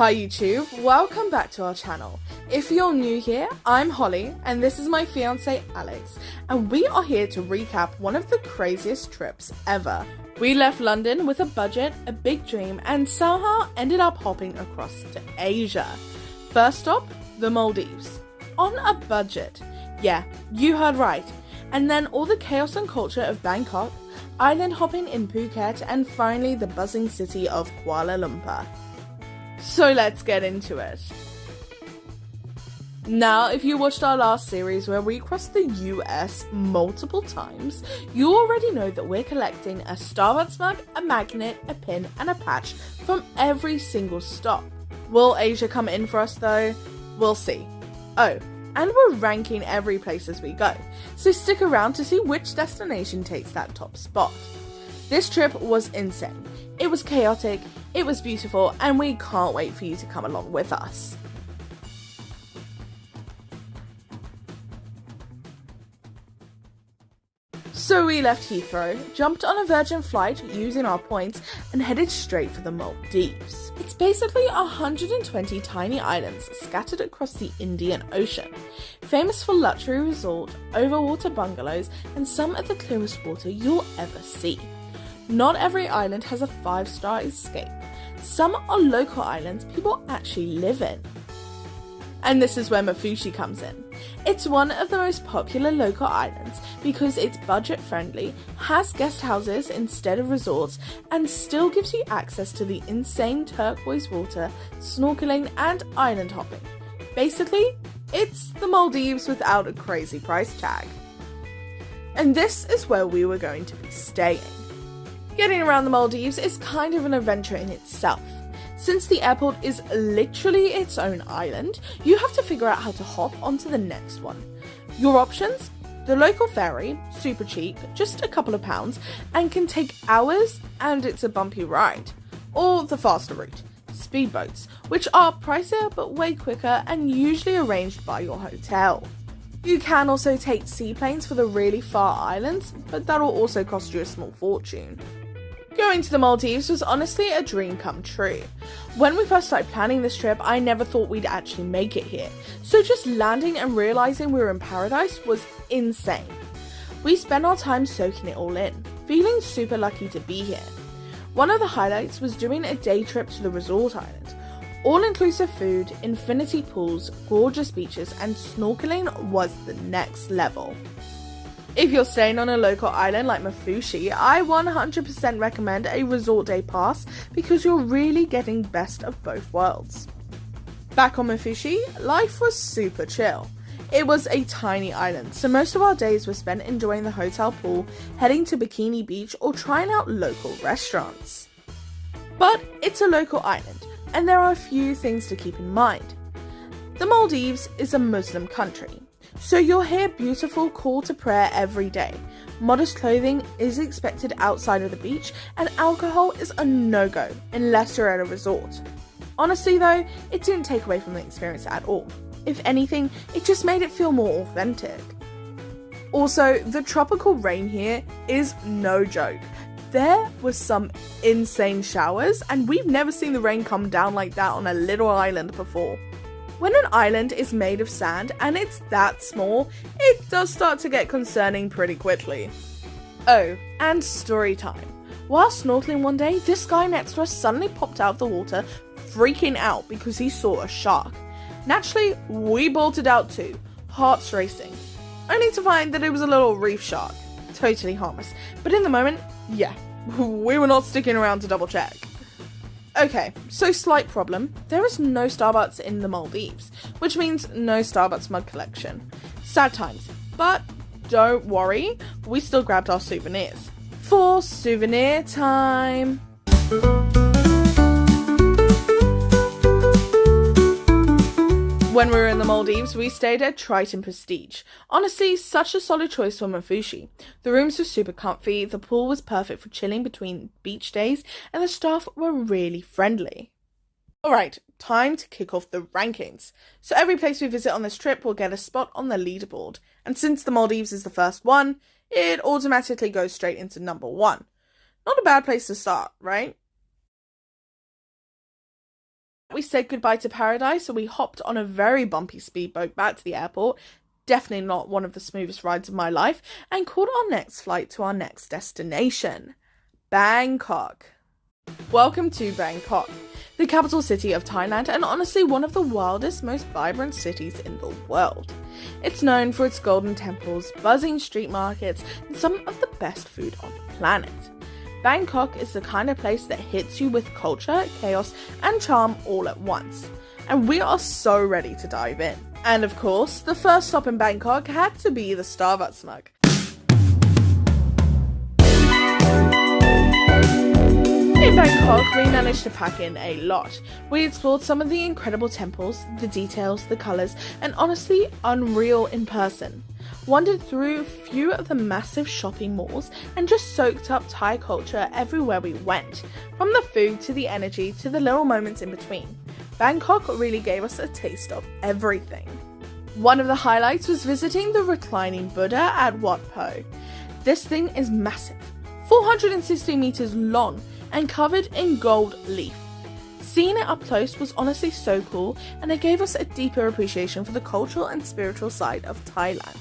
Hi YouTube, welcome back to our channel. If you're new here, I'm Holly and this is my fiancé Alex, and we are here to recap one of the craziest trips ever. We left London with a budget, a big dream, and somehow ended up hopping across to Asia. First stop, the Maldives. On a budget. Yeah, you heard right. And then all the chaos and culture of Bangkok, island hopping in Phuket, and finally the buzzing city of Kuala Lumpur. So let's get into it. Now, if you watched our last series where we crossed the US multiple times, you already know that we're collecting a Starbucks mug, a magnet, a pin, and a patch from every single stop. Will Asia come in for us though? We'll see. Oh, and we're ranking every place as we go, so stick around to see which destination takes that top spot. This trip was insane. It was chaotic, it was beautiful, and we can't wait for you to come along with us. So we left Heathrow, jumped on a Virgin flight using our points, and headed straight for the Maldives. It's basically 120 tiny islands scattered across the Indian Ocean, famous for luxury resort, overwater bungalows, and some of the clearest water you'll ever see. Not every island has a 5-star escape. Some are local islands people actually live in. And this is where Mafushi comes in. It's one of the most popular local islands because it's budget friendly, has guest houses instead of resorts, and still gives you access to the insane turquoise water, snorkeling, and island hopping. Basically, it's the Maldives without a crazy price tag. And this is where we were going to be staying. Getting around the Maldives is kind of an adventure in itself. Since the airport is literally its own island, you have to figure out how to hop onto the next one. Your options? The local ferry, super cheap, just a couple of pounds, and can take hours and it's a bumpy ride. Or the faster route, speedboats, which are pricier but way quicker and usually arranged by your hotel. You can also take seaplanes for the really far islands, but that'll also cost you a small fortune. Going to the Maldives was honestly a dream come true. When we first started planning this trip, I never thought we'd actually make it here, so just landing and realising we were in paradise was insane. We spent our time soaking it all in, feeling super lucky to be here. One of the highlights was doing a day trip to the resort island. All-inclusive food, infinity pools, gorgeous beaches, and snorkeling was the next level. If you're staying on a local island like Mafushi, I 100% recommend a resort day pass because you're really getting best of both worlds. Back on Mafushi, life was super chill. It was a tiny island, so most of our days were spent enjoying the hotel pool, heading to Bikini Beach, or trying out local restaurants. But it's a local island, and there are a few things to keep in mind. The Maldives is a Muslim country, so you'll hear beautiful call to prayer every day. Modest clothing is expected outside of the beach, and alcohol is a no-go unless you're at a resort. Honestly though, it didn't take away from the experience at all. If anything, it just made it feel more authentic. Also, the tropical rain here is no joke. There was some insane showers, and we've never seen the rain come down like that on a little island before. When an island is made of sand and it's that small, it does start to get concerning pretty quickly. Oh, and story time. While snorkeling one day, this guy next to us suddenly popped out of the water, freaking out because he saw a shark. Naturally, we bolted out too, hearts racing, only to find that it was a little reef shark. Totally harmless, but in the moment, yeah, we were not sticking around to double check. Okay, so slight problem, there is no Starbucks in the Maldives, which means no Starbucks mug collection. Sad times, but don't worry, we still grabbed our souvenirs. For souvenir time! When we were in the Maldives, we stayed at Triton Prestige. Honestly, such a solid choice for Mafushi. The rooms were super comfy, the pool was perfect for chilling between beach days, and the staff were really friendly. Alright, time to kick off the rankings. So every place we visit on this trip will get a spot on the leaderboard, and since the Maldives is the first one, it automatically goes straight into number 1. Not a bad place to start, right? We said goodbye to paradise, so we hopped on a very bumpy speedboat back to the airport. Definitely not one of the smoothest rides of my life, and caught our next flight to our next destination, Bangkok. Welcome to Bangkok, the capital city of Thailand, and honestly one of the wildest, most vibrant cities in the world. It's known for its golden temples, buzzing street markets, and some of the best food on the planet. Bangkok is the kind of place that hits you with culture, chaos, and charm all at once. And we are so ready to dive in. And of course, the first stop in Bangkok had to be the Starbucks mug. In Bangkok, we managed to pack in a lot. We explored some of the incredible temples, the details, the colours, and honestly, unreal in person. Wandered through a few of the massive shopping malls and just soaked up Thai culture everywhere we went, from the food to the energy to the little moments in between. Bangkok really gave us a taste of everything. One of the highlights was visiting the reclining Buddha at Wat Po. This thing is massive, 460 meters long and covered in gold leaf. Seeing it up close was honestly so cool, and it gave us a deeper appreciation for the cultural and spiritual side of Thailand.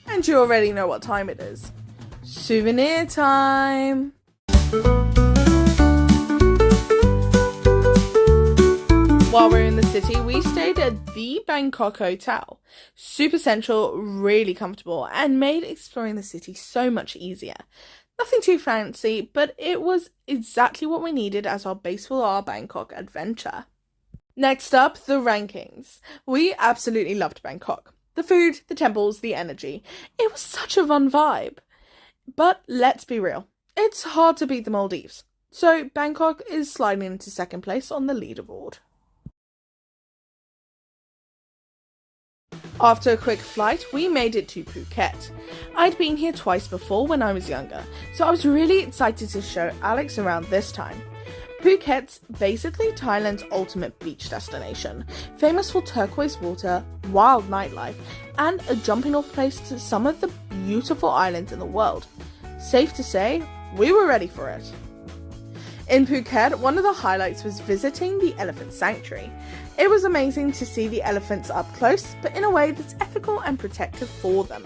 And you already know what time it is. Souvenir time! While we're in the city, we stayed at the Bangkok Hotel. Super central, really comfortable, and made exploring the city so much easier. Nothing too fancy, but it was exactly what we needed as our base for our Bangkok adventure. Next up, the rankings. We absolutely loved Bangkok. The food, the temples, the energy. It was such a fun vibe. But let's be real, it's hard to beat the Maldives. So Bangkok is sliding into second place on the leaderboard. After a quick flight, we made it to Phuket. I'd been here twice before when I was younger, so I was really excited to show Alex around this time. Phuket's basically Thailand's ultimate beach destination, famous for turquoise water, wild nightlife, and a jumping off place to some of the beautiful islands in the world. Safe to say, we were ready for it. In Phuket, one of the highlights was visiting the elephant sanctuary. It was amazing to see the elephants up close, but in a way that's ethical and protective for them.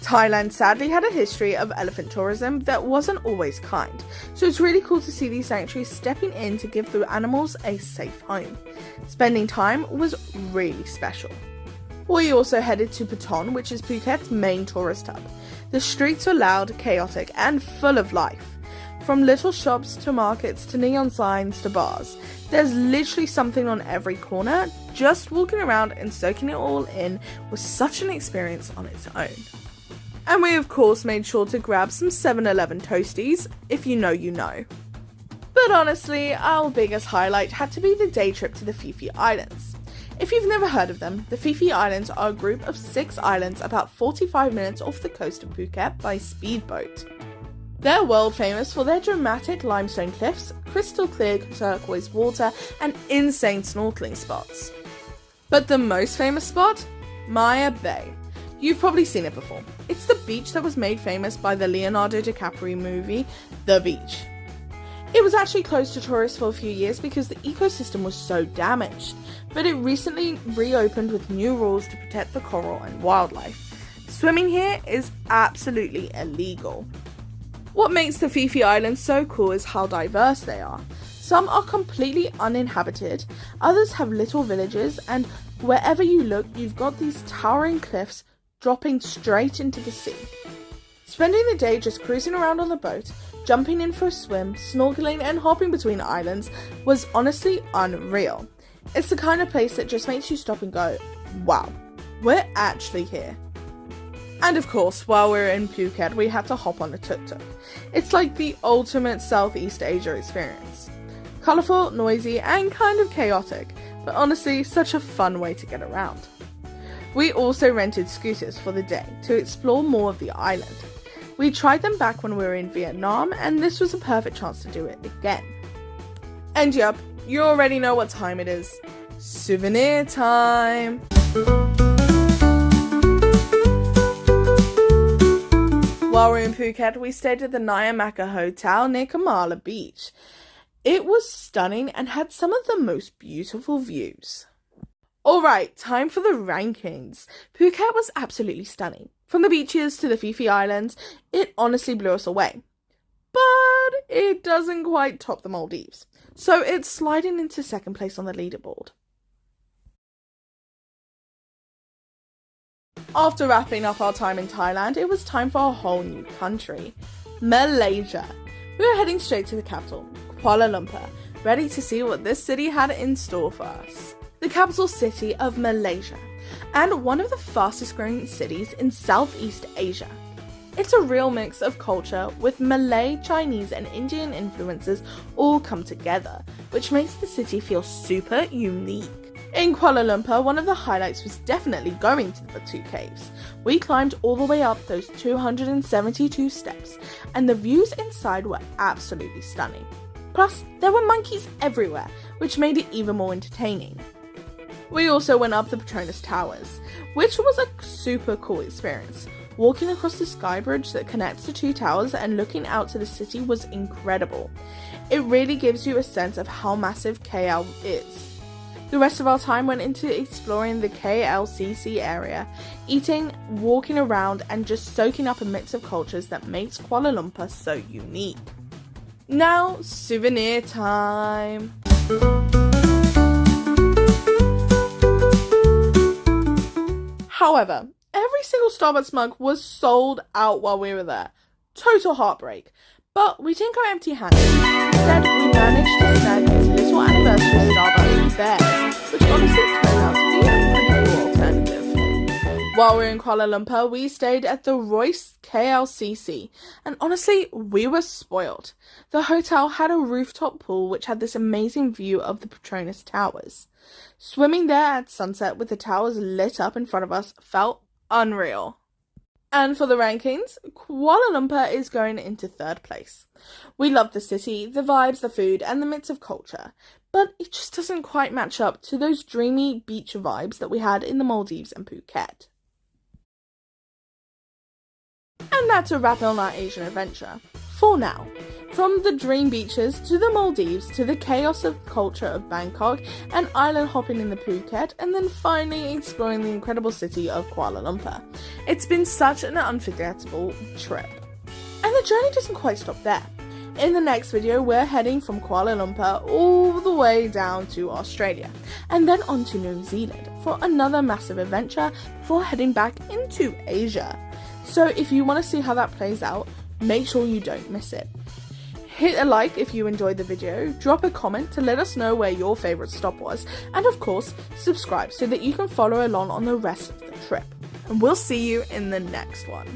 Thailand sadly had a history of elephant tourism that wasn't always kind, so it's really cool to see these sanctuaries stepping in to give the animals a safe home. Spending time was really special. We also headed to Patong, which is Phuket's main tourist hub. The streets were loud, chaotic, and full of life. From little shops to markets to neon signs to bars, there's literally something on every corner. Just walking around and soaking it all in was such an experience on its own. And we of course made sure to grab some 7-Eleven toasties, if you know you know. But honestly, our biggest highlight had to be the day trip to the Phi Phi Islands. If you've never heard of them, the Phi Phi Islands are a group of 6 islands about 45 minutes off the coast of Phuket by speedboat. They're world famous for their dramatic limestone cliffs, crystal clear turquoise water, and insane snorkeling spots. But the most famous spot? Maya Bay. You've probably seen it before. It's the beach that was made famous by the Leonardo DiCaprio movie, The Beach. It was actually closed to tourists for a few years because the ecosystem was so damaged, but it recently reopened with new rules to protect the coral and wildlife. Swimming here is absolutely illegal. What makes the Phi Phi Islands so cool is how diverse they are. Some are completely uninhabited, others have little villages, and wherever you look, you've got these towering cliffs dropping straight into the sea. Spending the day just cruising around on the boat, jumping in for a swim, snorkeling, and hopping between islands was honestly unreal. It's the kind of place that just makes you stop and go, wow, we're actually here. And of course, while we were in Phuket, we had to hop on a tuk-tuk. It's like the ultimate Southeast Asia experience. Colourful, noisy, and kind of chaotic, but honestly, such a fun way to get around. We also rented scooters for the day to explore more of the island. We tried them back when we were in Vietnam, and this was a perfect chance to do it again. And yup, you already know what time it is. Souvenir time! While we were in Phuket, we stayed at the Nyamaka Hotel near Kamala Beach. It was stunning and had some of the most beautiful views. Alright, time for the rankings. Phuket was absolutely stunning. From the beaches to the Phi Phi Islands, it honestly blew us away. But it doesn't quite top the Maldives, so it's sliding into second place on the leaderboard. After wrapping up our time in Thailand, it was time for a whole new country, Malaysia. We were heading straight to the capital, Kuala Lumpur, ready to see what this city had in store for us. The capital city of Malaysia, and one of the fastest growing cities in Southeast Asia. It's a real mix of culture with Malay, Chinese and Indian influences all come together, which makes the city feel super unique. In Kuala Lumpur, one of the highlights was definitely going to the Batu Caves. We climbed all the way up those 272 steps, and the views inside were absolutely stunning. Plus, there were monkeys everywhere, which made it even more entertaining. We also went up the Petronas Towers, which was a super cool experience. Walking across the sky bridge that connects the two towers and looking out to the city was incredible. It really gives you a sense of how massive KL is. The rest of our time went into exploring the KLCC area, eating, walking around and just soaking up a mix of cultures that makes Kuala Lumpur so unique. Now, souvenir time! However, every single Starbucks mug was sold out while we were there. Total heartbreak. But we didn't go empty-handed. Instead, we managed to snag these little anniversary Starbucks bears, which honestly turned out to be a pretty cool alternative. While we were in Kuala Lumpur, we stayed at the Royce KLCC, and honestly, we were spoiled. The hotel had a rooftop pool which had this amazing view of the Petronas Towers. Swimming there at sunset with the towers lit up in front of us felt unreal. And for the rankings, Kuala Lumpur is going into third place. We love the city, the vibes, the food, and the mix of culture, but it just doesn't quite match up to those dreamy beach vibes that we had in the Maldives and Phuket. And that's a wrap on our Asian adventure. For now. From the dream beaches to the Maldives to the chaos of culture of Bangkok and island hopping in the Phuket, and then finally exploring the incredible city of Kuala Lumpur. It's been such an unforgettable trip. And the journey doesn't quite stop there. In the next video, we're heading from Kuala Lumpur all the way down to Australia and then on to New Zealand for another massive adventure before heading back into Asia. So if you want to see how that plays out, make sure you don't miss it. Hit a like if you enjoyed the video, drop a comment to let us know where your favourite stop was, and of course, subscribe so that you can follow along on the rest of the trip. And we'll see you in the next one.